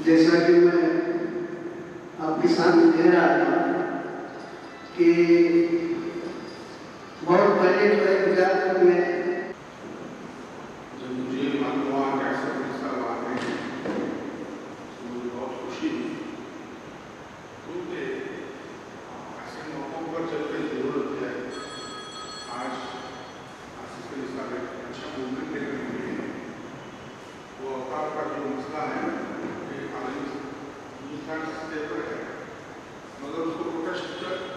जैसा कि मैं आपके सामने कह रहा था कि बहुत पहले जो है गुजरात में जब मुझे मालूम हुआ कि ऐसे मिसाल आते हैं तो मुझे बहुत खुशी हुई, क्योंकि ऐसे मौक़ों पर चलने की ज़रूरत है। आज आसिफ अली साहब एक अच्छा मूवमेंट लेकर निकले हैं। वो अवतार का जो मसला है कि हिंदुस्तान सत्ते पर है, मगर उसको प्रोटेस्ट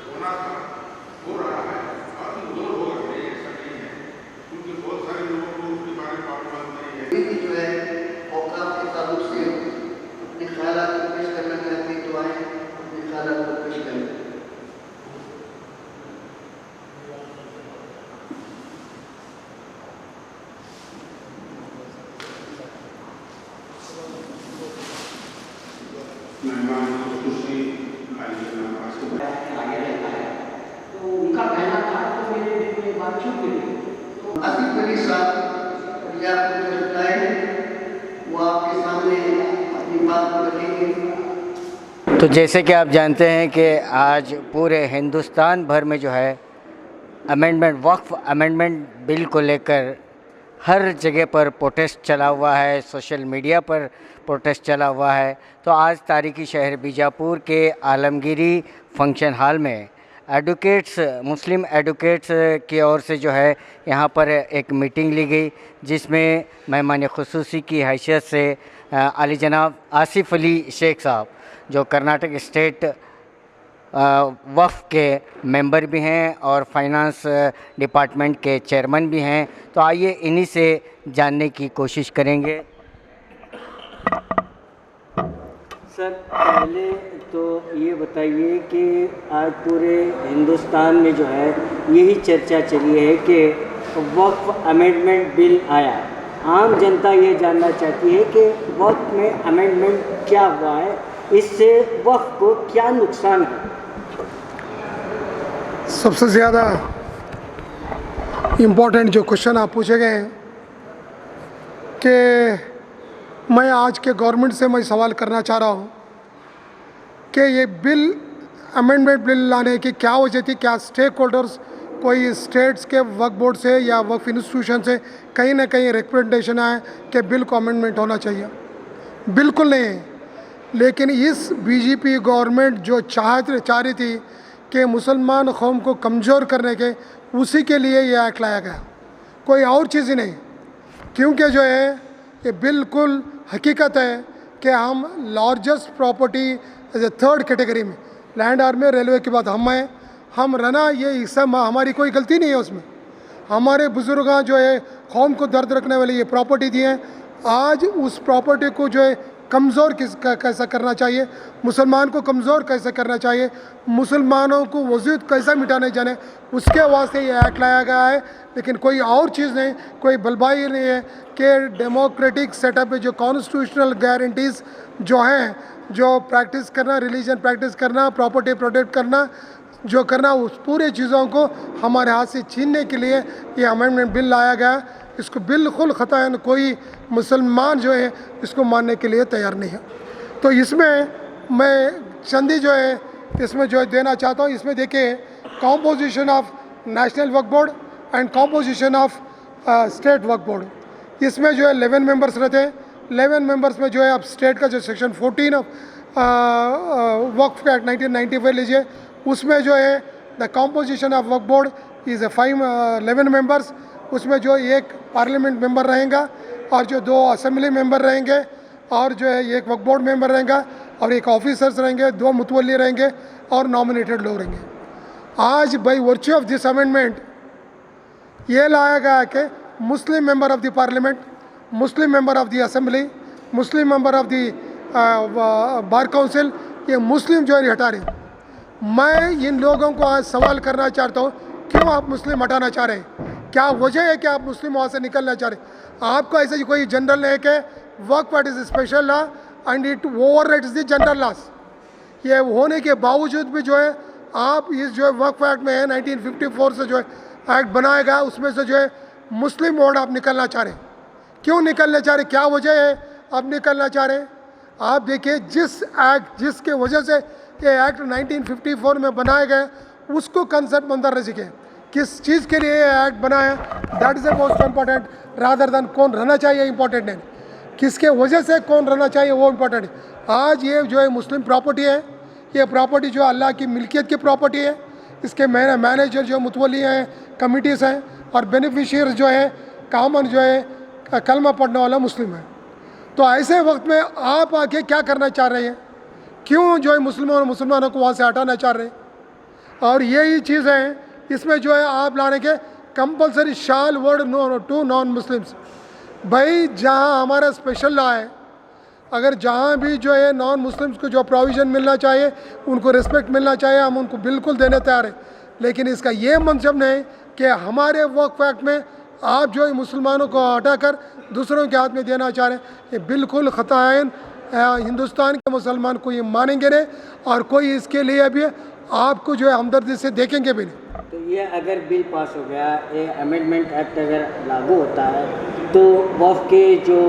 होना था, हो रहा है, काफ़ी दूर होगा, ऐसा नहीं है, क्योंकि बहुत सारे लोगों को उसके बारे में मालूम नहीं है। जो है औकात के ताल्लुक से अपने ख्यालात को पेश करना चाहते हैं, तो आए अपने ख्यालात को पेश करें। मेहमान खुशी आगे रहता है, तो उनका कहना था तो मेरे दिल में बात छुप गई। तो आसिफ अली साहब या कुछ रिप्लाई वो आपके सामने अपनी बात को रखेंगे। तो जैसे कि आप जानते हैं कि आज पूरे हिंदुस्तान भर में जो है वक्फ अमेंडमेंट बिल को लेकर हर जगह पर प्रोटेस्ट चला हुआ है, सोशल मीडिया पर प्रोटेस्ट चला हुआ है। तो आज तारीखी शहर बीजापुर के आलमगीरी फंक्शन हॉल में मुस्लिम एडवोकेट्स की ओर से जो है यहाँ पर एक मीटिंग ली गई, जिसमें मेहमान खुसूसी की हैसियत से आली जनाब आसिफ अली शेख साहब जो कर्नाटक स्टेट वक्फ के मेंबर भी हैं और फाइनेंस डिपार्टमेंट के चेयरमैन भी हैं। तो आइए इन्हीं से जानने की कोशिश करेंगे। सर, पहले तो ये बताइए कि आज पूरे हिंदुस्तान में जो है यही चर्चा चली है कि वक्फ अमेंडमेंट बिल आया। आम जनता ये जानना चाहती है कि वक्फ में अमेंडमेंट क्या हुआ है, इससे वक्फ को क्या नुकसान है। सबसे ज़्यादा इम्पोर्टेंट जो क्वेश्चन आप पूछे गए हैं कि मैं आज के गवर्नमेंट से मैं सवाल करना चाह रहा हूँ कि ये बिल अमेंडमेंट बिल लाने की क्या वजह थी। क्या स्टेक होल्डर्स कोई स्टेट्स के वक्फ बोर्ड से या वक्फ इंस्टीट्यूशन से कहीं ना कहीं रिकमेंडेशन आए कि बिल को अमेंडमेंट होना चाहिए? बिल्कुल नहीं है। लेकिन इस बीजेपी गवर्नमेंट जो चाह रही थी कि मुसलमान कौम को कमज़ोर करने के, उसी के लिए ये एक्ट लाया गया, कोई और चीज़ ही नहीं। क्योंकि जो है ये बिल्कुल हकीकत है कि हम largest property as a third category में लैंड आर्मी रेलवे की बात हम रहना, ये हिस्सा हमारी कोई गलती नहीं है उसमें। हमारे बुजुर्ग जो है कौम को दर्द रखने वाली ये प्रॉपर्टी दी है। आज उस प्रॉपर्टी को जो है कमज़ोर कैसा करना चाहिए, मुसलमान को कमज़ोर कैसे करना चाहिए, मुसलमानों को वजूद कैसा मिटाने जाने, उसके वास्ते ये एक्ट लाया गया है। लेकिन कोई और चीज़ नहीं, कोई बलबाई नहीं है कि डेमोक्रेटिक सेटअप में जो कॉन्स्टिट्यूशनल गारंटीज़ जो हैं, जो प्रैक्टिस करना, रिलीजन प्रैक्टिस करना, प्रॉपर्टी प्रोटेक्ट करना, जो करना, उस पूरे चीज़ों को हमारे हाथ से छीनने के लिए ये अमेंडमेंट बिल लाया गया। इसको बिल्कुल ख़तान कोई मुसलमान जो है इसको मानने के लिए तैयार नहीं है। तो इसमें मैं चंदी जो है इसमें जो है देना चाहता हूँ। इसमें देखिए composition of national Waqf board and composition of state Waqf board. इसमें जो है 11 मेंबर्स रहते हैं। 11 मेंबर्स में जो है आप स्टेट का जो सेक्शन 14 ऑफ वक्फ एक्ट 1995 लीजिए, उसमें जो है the composition of Waqf board is a 11 members. उसमें जो एक पार्लियामेंट मेंबर रहेगा और जो 2 असेंबली मेंबर रहेंगे और जो है एक वक्फ बोर्ड मेंबर रहेगा और एक ऑफिसर्स रहेंगे, 2 मुतवल्ली रहेंगे और नॉमिनेटेड लोग रहेंगे। आज by virtue of this amendment ये लाया गया कि Muslim member of the parliament, Muslim member of the assembly, Muslim member of the bar council, ये मुस्लिम जो है हटा रहे। मैं इन लोगों को आज सवाल करना चाहता हूँ, क्यों आप मुस्लिम हटाना चाह रहे हैं? क्या वजह है कि आप मुस्लिम वहाँ से निकलना चाह रहे हैं? आपको ऐसे कोई जनरल नहीं है कि Waqf act is special law and it overrides the general laws. ये होने के बावजूद भी जो है आप इस जो है वक्फ एक्ट में है 1954 से जो है एक्ट बनाया गया, उसमें से जो है मुस्लिम बोर्ड आप निकलना चाह रहे हैं। क्यों निकलना चाह रहे? क्या वजह है आप निकलना चाह रहे हैं? आप देखिए जिस एक्ट जिसके वजह से ये एक्ट 1954 में बनाया गया उसको कंसेप्ट मंदर रह सके, किस चीज़ के लिए ये एक्ट बनाया, that is the most important rather than कौन रहना चाहिए इम्पॉर्टेंट नहीं, किसके वजह से कौन रहना चाहिए वो इम्पोर्टेंट है। आज ये जो है मुस्लिम प्रॉपर्टी है, ये प्रॉपर्टी जो अल्लाह की मिल्कियत की प्रॉपर्टी है, इसके मैनेजर जो मुतवली हैं, कमिटीज़ हैं और बेनिफिशियर जो है कामन जो है कलमा पढ़ने वाला मुस्लिम है। तो ऐसे वक्त में आप आके क्या करना चाह रहे हैं, क्यों जो है मुसलमानों को वहाँ से हटाना चाह रहे हैं? और यही चीज़ है इसमें जो है आप लाने के compulsory shall word to non Muslims. भाई जहाँ हमारा स्पेशल लॉ है, अगर जहाँ भी जो है नॉन मुस्लिम्स को जो प्रोविज़न मिलना चाहिए, उनको रिस्पेक्ट मिलना चाहिए, हम उनको बिल्कुल देने तैयार हैं। लेकिन इसका ये मनसब नहीं कि हमारे वक्फ एक्ट में आप जो है मुसलमानों को हटाकर दूसरों के हाथ में देना चाह रहे हैं, ये बिल्कुल ख़ताएन हिंदुस्तान के मुसलमान को ये मानेंगे नहीं और कोई इसके लिए भी आपको जो है हमदर्दी से देखेंगे भी नहीं। तो ये अगर बिल पास हो गया, ये अमेंडमेंट एक्ट अगर लागू होता है तो वक्फ के जो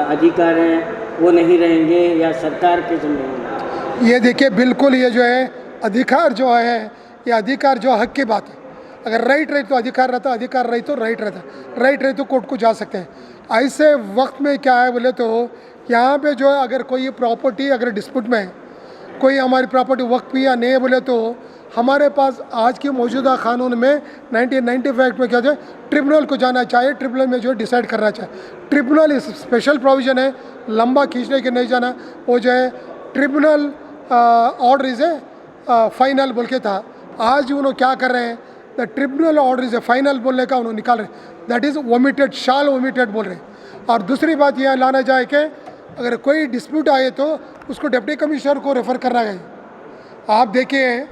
अधिकार हैं वो नहीं रहेंगे या सरकार के जिम्मे होंगे? ये देखिए बिल्कुल ये जो है अधिकार जो है, ये अधिकार जो हक की बात है। अगर राइट रहे तो अधिकार रहता, अधिकार रही तो राइट रहता, राइट रहे तो कोर्ट को जा सकते हैं। ऐसे वक्त में क्या है बोले तो यहाँ पे जो है अगर कोई प्रॉपर्टी अगर डिस्प्यूट में है, कोई हमारी प्रॉपर्टी वक्त भी या नहीं बोले तो हमारे पास आज की मौजूदा कानून में 1995 में क्या है ट्रिब्यूनल को जाना चाहिए, ट्रिब्यूनल में जो है डिसाइड करना चाहिए। ट्रिब्यूनल इस स्पेशल प्रोविज़न है, लंबा खींचने के नहीं जाना, वो जो है tribunal order is A final बोल के था। आज उन्होंने क्या कर रहे हैं, the tribunal order is A final बोलने का उन्होंने निकाल रहे हैं, that is omitted, shall omitted बोल रहे हैं। और दूसरी बात यह लाना जाए कि अगर कोई डिस्प्यूट आए तो उसको डिप्टी कमिश्नर को रेफ़र करना है। आप देखिए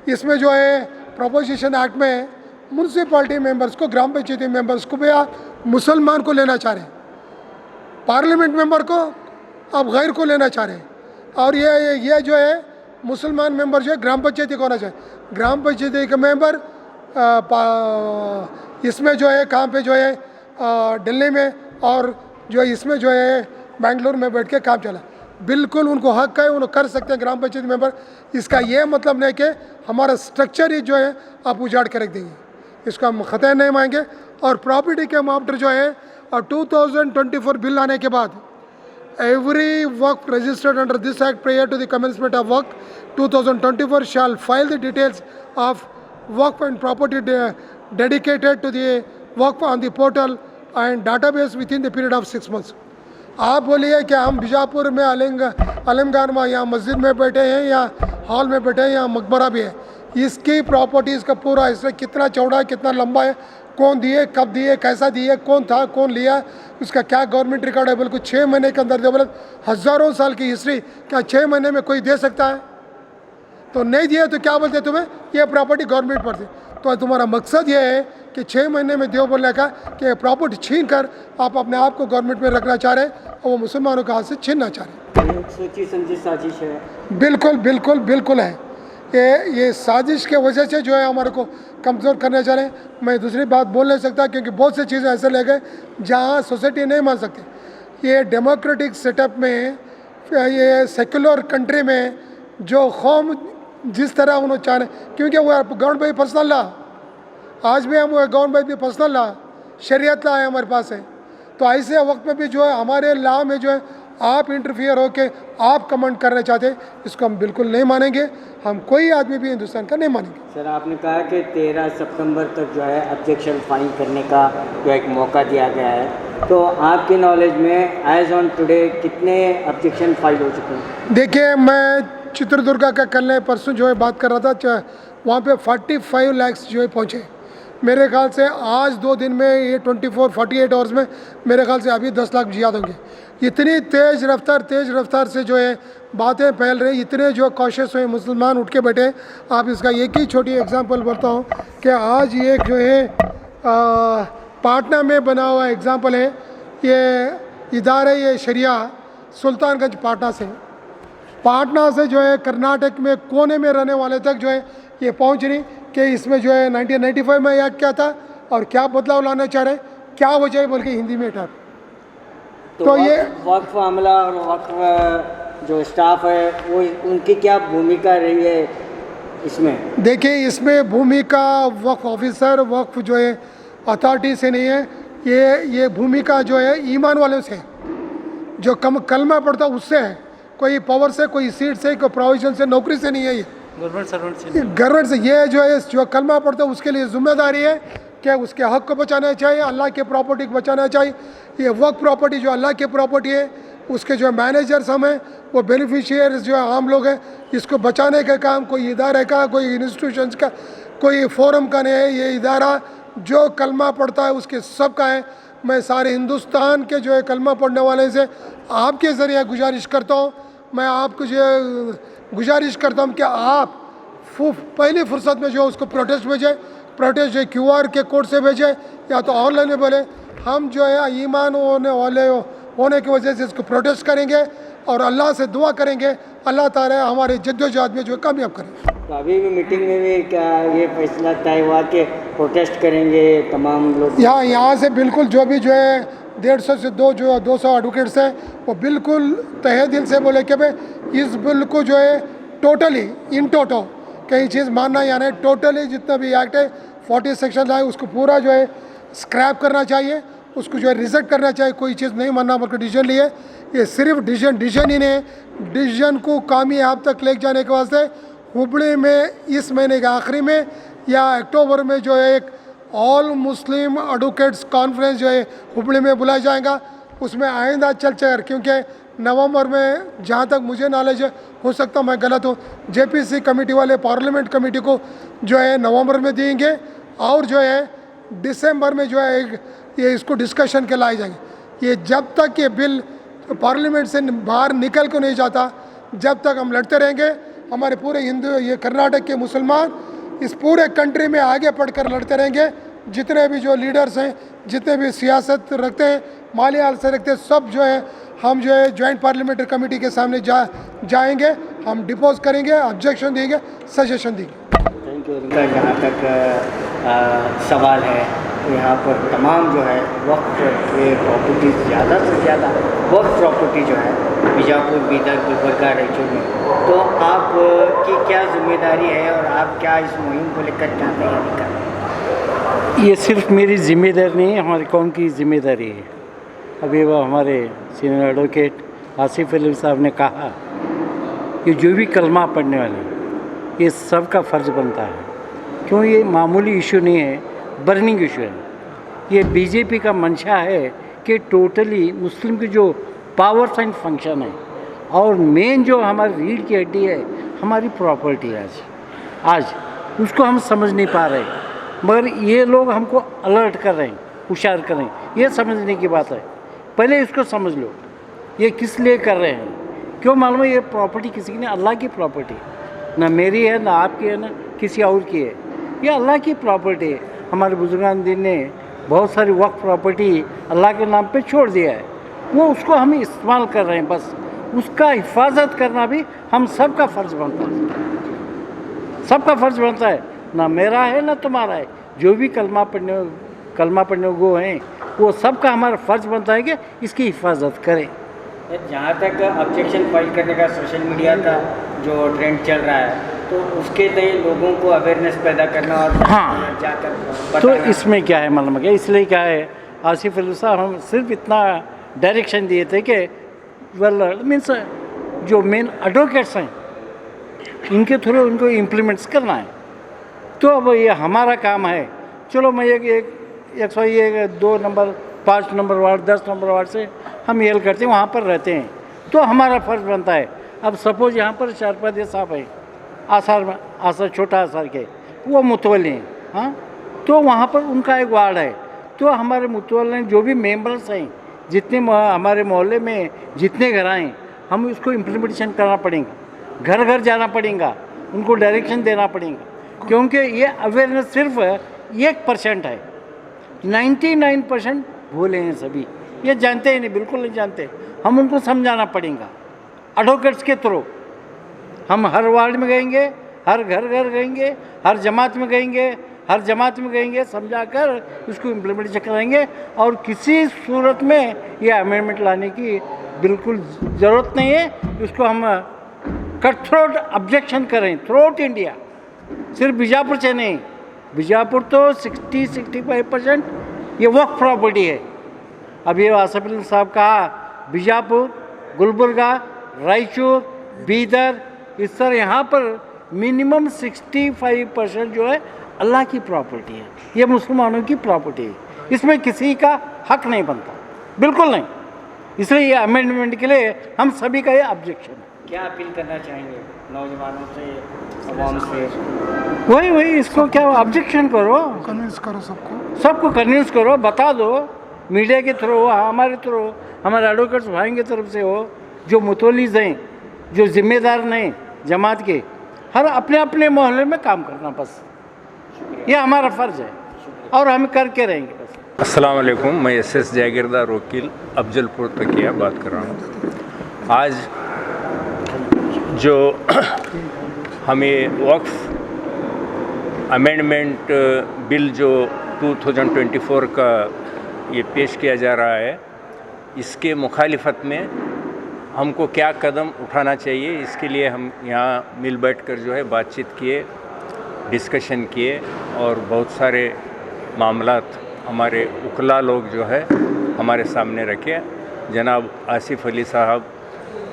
इसमें जो है प्रोपोजिशन एक्ट में म्यूनसिपैलिटी मेंबर्स को, ग्राम पंचायती मेंबर्स को भी आप मुसलमान को लेना चाह रहे हैं, पार्लियामेंट मेंबर को आप गैर को लेना चाह रहे हैं, और ये जो है मुसलमान मेंबर जो है ग्राम पंचायती को होना चाहिए। ग्राम पंचायती का मेंबर इसमें जो है काम पे जो है दिल्ली में और जो है इसमें जो है बेंगलुरु में बैठ के काम चला, बिल्कुल उनको हक है, उन्हें कर सकते हैं ग्राम पंचायत मेंबर। इसका ये मतलब नहीं कि हमारा स्ट्रक्चर ही जो है आप उजाड़ कर रख देंगे, इसका हम ख़तः नहीं मांगे। और प्रॉपर्टी के मामले जो है 2024 बिल आने के बाद every waqf registered under this act prior to the commencement of waqf 2024 shall file the details of waqf and property dedicated to the waqf on the portal and database within the period of 6 months। आप बोलिए कि हम बीजापुर में अलमगार में या मस्जिद में बैठे हैं या हॉल में बैठे हैं या मकबरा भी है, इसकी प्रॉपर्टीज़ का पूरा हिस्ट्री कितना चौड़ा है, कितना लंबा है, कौन दिए, कब दिए, कैसा दिए, कौन था, कौन लिया, उसका क्या गवर्नमेंट रिकॉर्ड है, बिल्कुल 6 महीने के अंदर दे, बोले हज़ारों साल की हिस्ट्री क्या 6 महीने में कोई दे सकता है? तो नहीं दिया तो क्या बोलते तुम्हें, ये प्रॉपर्टी गवर्नमेंट पर थी। तो तुम्हारा मकसद ये है कि 6 महीने में दो बोलने का कि प्रॉपर्टी छीन कर आप अपने आप को गवर्नमेंट में रखना चाह रहे हैं और वो मुसलमानों के हाथ से छीनना चाह रहे हैं। सोची समझी साजिश है। बिल्कुल बिल्कुल बिल्कुल है, ये साजिश के वजह से जो है हमारे को कमज़ोर करने चाह रहे हैं। मैं दूसरी बात बोल नहीं सकता क्योंकि बहुत सी चीज़ें ऐसे ले गए जहाँ सोसाइटी नहीं मान सकती। ये डेमोक्रेटिक सेटअप में, ये सेकुलर कंट्री में जो कौम जिस तरह उन्होंने चाह रहे, क्योंकि वो गवर्नमेंट बाई पर्सनल ला, आज भी हम वो गवर्नमेंट बाई पर्सनल ला, शरीयत ला है हमारे पास है। तो ऐसे वक्त में भी जो है हमारे लॉ में जो है आप इंटरफियर होके आप कमेंट करना चाहते हैं, इसको हम बिल्कुल नहीं मानेंगे। हम कोई आदमी भी हिंदुस्तान का नहीं मानेंगे। सर आपने कहा कि 13 सितंबर तक जो है ऑब्जेक्शन फाइल करने का जो एक मौका दिया गया है, तो आपकी नॉलेज में एज ऑन टुडे कितने ऑब्जेक्शन फाइल हो चुके हैं? देखिए मैं चित्रदुर्गा का कल परसों जो है बात कर रहा था, वहाँ पे 45 लाख जो है पहुँचे। मेरे ख्याल से आज 2 दिन में ये 48 आवर्स में मेरे ख्याल से अभी 10 लाख ज़्यादा होंगे। इतनी तेज़ रफ्तार से जो है बातें फैल रही, इतने जो कॉशियस हुए मुसलमान उठ के बैठे। आप इसका एक ही छोटी एग्जांपल बोलता हूँ कि आज ये जो है पाटना में बना हुआ एग्जांपल है, ये इदारे ये शरिया सुल्तानगंज पाटना से जो है कर्नाटक में कोने में रहने वाले तक जो है ये पहुँच रही कि इसमें जो है 1995 में याद क्या था और क्या बदलाव लाना चाह रहे, क्या वजह है बोल के हिंदी में था। तो ये वक्फ मामला और वक्फ जो स्टाफ है वो उनकी क्या भूमिका रही है इसमें? देखिए, इसमें भूमिका वक्फ ऑफिसर, वक्फ जो है अथॉरिटी से नहीं है, ये भूमिका जो है ईमान वालों से है, जो कलमा पढ़ता उससे है। कोई पावर से, कोई सीट से, कोई प्रोविजन से, नौकरी से नहीं है। ये गवर्नमेंट से ये जो है, जो कलमा पढ़ता है उसके लिए जिम्मेदारी है कि उसके हक को बचाना चाहिए, अल्लाह के प्रॉपर्टी को बचाना चाहिए। ये वक्फ प्रॉपर्टी जो अल्लाह की प्रॉपर्टी है, उसके जो मैनेजर्स हम हैं, वो बेनिफिशियर्स जो है आम लोग हैं, इसको बचाने का काम कोई इदारे का, कोई इंस्टीट्यूशंस का, कोई फोरम का नहीं है। ये इदारा जो कलमा पढ़ता है उसके सब का है। मैं सारे हिंदुस्तान के जो है कलमा पढ़ने वाले से आपके ज़रिए गुजारिश करता हूँ, मैं आपको जो गुजारिश करता हूँ कि आप पहली फुर्सत में जो उसको प्रोटेस्ट भेजें, प्रोटेस्ट जो QR के कोड से भेजें या तो ऑनलाइन में बोले। हम जो है ईमान होने की वजह से इसको प्रोटेस्ट करेंगे और अल्लाह से दुआ करेंगे, अल्लाह ताला हमारे जद्दोजहद में जो कामयाब करें। तो अभी भी मीटिंग में भी क्या ये फैसला तय हुआ कि प्रोटेस्ट करेंगे तमाम लोग? यहाँ से बिल्कुल जो भी जो है 150 से 200 एडवोकेट्स हैं, वो बिल्कुल तहे दिल से बोले कि भाई इस बिल को जो है टोटली इन टोटो कई चीज़ मानना, यानी टोटली जितना भी एक्ट है 40 सेक्शन है उसको पूरा जो है स्क्रैप करना चाहिए, उसको जो है रिजेक्ट करना चाहिए। कोई चीज़ नहीं मानना बल्कि डिसीजन लिए, ये सिर्फ डिसीजन ही नहीं, डिसीजन को कामयाब तक ले जाने के वास्ते हुबली में इस महीने के आखिरी में या अक्टूबर में जो है एक ऑल मुस्लिम एडवोकेट्स कॉन्फ्रेंस जो है हुबली में बुलाया जाएगा। उसमें आइंदा चल चल, क्योंकि नवंबर में जहाँ तक मुझे नॉलेज है, हो सकता मैं गलत हूँ, JPC कमेटी वाले पार्लियामेंट कमेटी को जो है नवंबर में देंगे और जो है दिसंबर में जो है ये इसको डिस्कशन के लाए जाएंगे। ये जब तक ये बिल पार्लियामेंट से बाहर निकल को नहीं जाता, जब तक हम लड़ते रहेंगे। हमारे पूरे हिंदू, ये कर्नाटक के मुसलमान इस पूरे कंट्री में आगे बढ़कर लड़ते रहेंगे। जितने भी जो लीडर्स हैं, जितने भी सियासत रखते हैं, माली हाल से रखते हैं, सब जो है हम जो है जॉइंट पार्लियामेंट्री कमेटी के सामने जाएंगे, हम डिपोज करेंगे, ऑब्जेक्शन देंगे, सजेशन देंगे। Thank you. जहाँ तक सवाल है, यहाँ पर तमाम जो है वक्त ये प्रॉपर्टी ज़्यादा से ज़्यादा वक्त प्रॉपर्टी जो है बीजापुर, बीदर, गुलबर्गा, रायचूर में, तो आपकी क्या जिम्मेदारी है और आप क्या इस मुहिम को लेकर क्या तैयारी कर रहे हैं? ये सिर्फ मेरी जिम्मेदारी नहीं है, हमारे कौम की जिम्मेदारी है। अभी वो हमारे सीनियर एडवोकेट आसिफ अली साहब ने कहा कि जो भी कलमा पढ़ने वाले, ये सब का फ़र्ज़ बनता है, क्यों ये मामूली इशू नहीं है, बर्निंग इशू है। ये बीजेपी का मंशा है कि टोटली मुस्लिम की जो पावर्स एंड फंक्शन है और मेन जो हमारी रीढ़ की हड्डी है, हमारी प्रॉपर्टी है आज उसको हम समझ नहीं पा रहे, मगर ये लोग हमको अलर्ट कर रहे हैं, होशियार कर रहे हैं। ये समझने की बात है, पहले इसको समझ लो ये किस लिए कर रहे हैं। क्यों मालूम है? ये प्रॉपर्टी किसी की नहीं, अल्लाह की प्रॉपर्टी, ना मेरी है, ना आपकी है, ना किसी और की है, ये अल्लाह की प्रॉपर्टी है। हमारे बुजुर्गान दिन ने बहुत सारी वक्फ प्रॉपर्टी अल्लाह के नाम पे छोड़ दिया है, वो उसको हम इस्तेमाल कर रहे हैं, बस उसका हिफाजत करना भी हम सब का फ़र्ज़ बनता है, सबका फ़र्ज़ बनता है, ना मेरा है ना तुम्हारा है। जो भी कलमा पढ़ने को हैं, वो सबका हमारा फ़र्ज़ बनता है कि इसकी हिफाजत करें। जहाँ तक ऑब्जेक्शन फाइल करने का सोशल मीडिया का जो ट्रेंड चल रहा है, तो उसके तय लोगों को अवेयरनेस पैदा करना और हाँ, जाकर तो इसमें क्या है मालूम है? इसलिए क्या है, आसिफ अली साहब हम सिर्फ इतना डायरेक्शन दिए थे कि मीन्स जो मेन एडवोकेट्स हैं इनके थ्रू उनको इम्प्लीमेंट्स करना है। तो अब ये हमारा काम है। चलो मैं एक 2 number 5 number ward 10 number ward से हम येल करते हैं, वहाँ पर रहते हैं, तो हमारा फ़र्ज़ बनता है। अब सपोज यहाँ पर शारपदे साहब है, आसार छोटा आसार के, वो मुतवल्ली हैं, हाँ, तो वहाँ पर उनका एक वार्ड है, तो हमारे मुतवल्ली जो भी मेंबर्स हैं, जितने हमारे मोहल्ले में जितने घर आए, हम उसको इम्प्लीमेंटेशन करना पड़ेगा, घर घर जाना पड़ेगा, उनको डायरेक्शन देना पड़ेगा, क्योंकि ये अवेयरनेस सिर्फ 1% है, 99% भूले हैं सभी, ये जानते ही नहीं, बिल्कुल नहीं जानते। हम उनको समझाना पड़ेगा एडवोकेट्स के थ्रू। हम हर वार्ड में गएंगे, हर घर घर गएंगे, हर जमात में गएंगे, हर जमात में कहेंगे, समझा कर उसको इम्प्लीमेंटेशन करेंगे। और किसी सूरत में ये अमेंडमेंट लाने की बिल्कुल ज़रूरत नहीं है। इसको हम कट थ्रोट ऑब्जेक्शन करें थ्रू आउट इंडिया, सिर्फ बीजापुर से नहीं। बीजापुर तो 60-65% ये वक्फ प्रॉपर्टी है। अब ये आसिफ अली साहब कहा बीजापुर, गुलबर्गा, रायचूर, बीदर, इस तरह यहाँ पर मिनिमम 65% जो है अल्लाह की प्रॉपर्टी है, ये मुसलमानों की प्रॉपर्टी है। इसमें किसी का हक नहीं बनता, बिल्कुल नहीं। इसलिए ये अमेंडमेंट के लिए हम सभी का ये ऑब्जेक्शन है। क्या अपील करना चाहेंगे नौजवानों से, अवाम से? वही इसको क्या ऑब्जेक्शन करो, कन्विंस करो सबको कन्विंस करो, बता दो मीडिया के थ्रू हो, हमारे थ्रू हो, हमारे एडवोकेट्स भाई की तरफ से हो, जो मुतवल्लिज़ हैं, जो जिम्मेदार नहीं जमात के, हर अपने अपने मोहल्ले में काम करना, बस ये हमारा फ़र्ज़ है और हम करके रहेंगे बस। अस्सलाम वालेकुम, मैं SS जागीरदार वकील अफजलपुर तकिया बात कर रहा हूँ। आज जो हमें वक्फ अमेंडमेंट बिल जो 2024 का ये पेश किया जा रहा है, इसके मुखालिफत में हमको क्या कदम उठाना चाहिए, इसके लिए हम यहाँ मिल बैठकर जो है बातचीत किए, डिस्कशन किए और बहुत सारे मामलात हमारे उकला लोग जो है हमारे सामने रखे। जनाब आसिफ अली साहब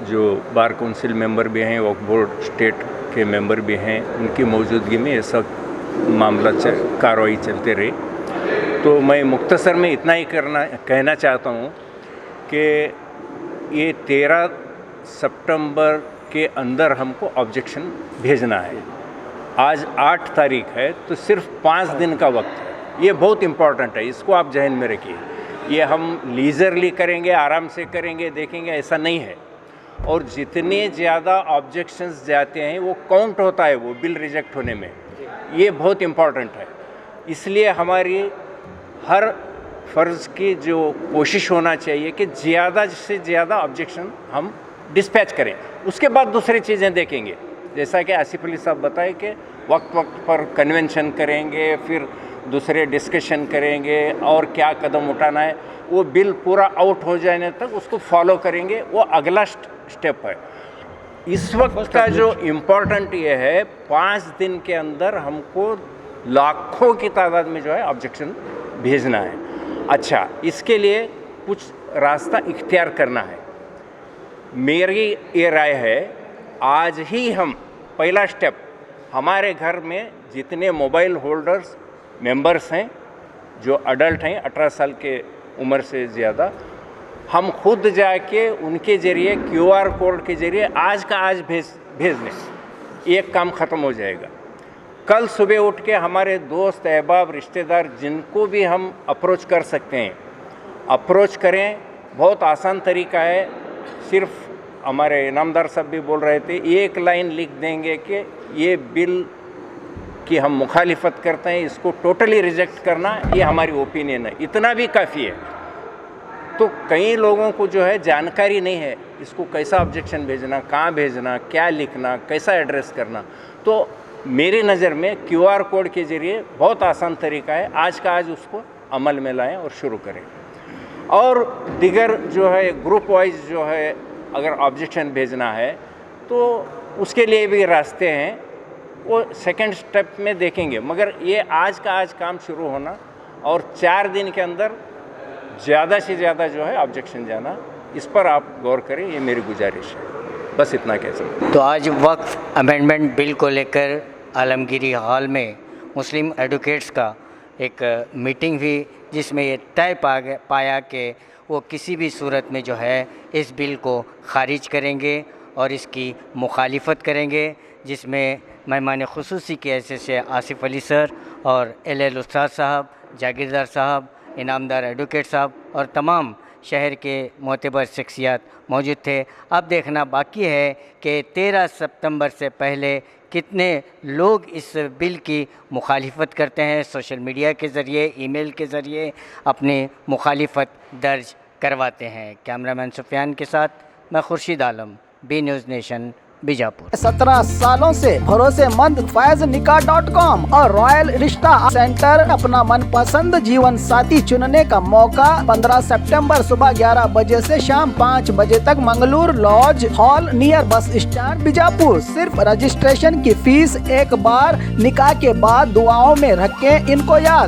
जो बार काउंसिल मेंबर भी हैं, वक्फ बोर्ड स्टेट के मेंबर भी हैं, उनकी मौजूदगी में ये सब मामला कार्रवाई चलते रही। तो मैं मुख्तसर में इतना ही कहना चाहता हूँ कि ये 13 सितंबर के अंदर हमको ऑब्जेक्शन भेजना है। आज 8 तारीख है, तो सिर्फ 5 दिन का वक्त है। ये बहुत इम्पॉर्टेंट है, इसको आप जहन में रखिए। ये हम लीजरली करेंगे, आराम से करेंगे, देखेंगे, ऐसा नहीं है। और जितने ज़्यादा ऑब्जेक्शंस जाते हैं वो काउंट होता है, वो बिल रिजेक्ट होने में, ये बहुत इम्पॉर्टेंट है। इसलिए हमारी हर फ़र्ज़ की जो कोशिश होना चाहिए कि ज़्यादा से ज़्यादा ऑब्जेक्शन हम डिस्पैच करें, उसके बाद दूसरी चीज़ें देखेंगे। जैसा कि आसिफ अली साहब बताए कि वक्त पर कन्वेंशन करेंगे, फिर दूसरे डिस्कशन करेंगे और क्या कदम उठाना है, वो बिल पूरा आउट हो जाने तक उसको फॉलो करेंगे, वो अगला स्टेप है। इस वक्त का जो इम्पोर्टेंट ये है, 5 दिन के अंदर हमको लाखों की तादाद में जो है ऑब्जेक्शन भेजना है। अच्छा, इसके लिए कुछ रास्ता इख्तियार करना है। मेरी ये राय है, आज ही हम पहला स्टेप, हमारे घर में जितने मोबाइल होल्डर्स मेंबर्स हैं, जो अडल्ट हैं 18 साल के उम्र से ज़्यादा, हम खुद जाके उनके ज़रिए QR कोड के ज़रिए आज का आज भेज दें, एक काम ख़त्म हो जाएगा। कल सुबह उठ के हमारे दोस्त, अहबाब, रिश्तेदार जिनको भी हम अप्रोच कर सकते हैं, अप्रोच करें। बहुत आसान तरीका है, सिर्फ हमारे इनामदार साहब भी बोल रहे थे, एक लाइन लिख देंगे कि ये बिल की हम मुखालिफत करते हैं, इसको टोटली रिजेक्ट करना, ये हमारी ओपिनियन है, इतना भी काफ़ी है। तो कई लोगों को जो है जानकारी नहीं है, इसको कैसा ऑब्जेक्शन भेजना, कहाँ भेजना, क्या लिखना, कैसा एड्रेस करना। तो मेरी नज़र में QR कोड के ज़रिए बहुत आसान तरीका है, आज का आज उसको अमल में लाएं और शुरू करें। और दिगर जो है ग्रुप वाइज जो है अगर ऑब्जेक्शन भेजना है तो उसके लिए भी रास्ते हैं, वो सेकंड स्टेप में देखेंगे। मगर ये आज का आज काम शुरू होना और 4 दिन के अंदर ज़्यादा से ज़्यादा जो है ऑब्जेक्शन जाना, इस पर आप गौर करें, ये मेरी गुजारिश है। बस इतना कह सकते हैं। तो आज वक्फ अमेंडमेंट बिल को लेकर आलमगीरी हॉल में मुस्लिम एडवोकेट्स का एक मीटिंग हुई, जिसमें ये तय पाया कि वो किसी भी सूरत में जो है इस बिल को ख़ारिज करेंगे और इसकी मुखालिफत करेंगे, जिसमें मेहमान ख़ुसूसी के हैसियत से आसिफ अली सर और LL उस्ताद साहब, जागीरदार साहब, इनामदार एडवोकेट साहब और तमाम शहर के मोतबर शख्सियात मौजूद थे। अब देखना बाकी है कि 13 सितंबर से पहले कितने लोग इस बिल की मुखालिफत करते हैं, सोशल मीडिया के ज़रिए, ईमेल के ज़रिए अपनी मुखालिफत दर्ज करवाते हैं। कैमरामैन सुफियान के साथ मैं Khurshid Alam, B news nation, Bijapur. 17 सालों से भरोसेमंद फैजनिकाह.com और रॉयल रिश्ता सेंटर अपना मनपसंद जीवन साथी चुनने का मौका 15 सितंबर सुबह 11 बजे से शाम 5 बजे तक Mangalore lodge hall near bus stand Bijapur. सिर्फ रजिस्ट्रेशन की फीस। एक बार निकाह के बाद दुआओं में रखें इनको याद।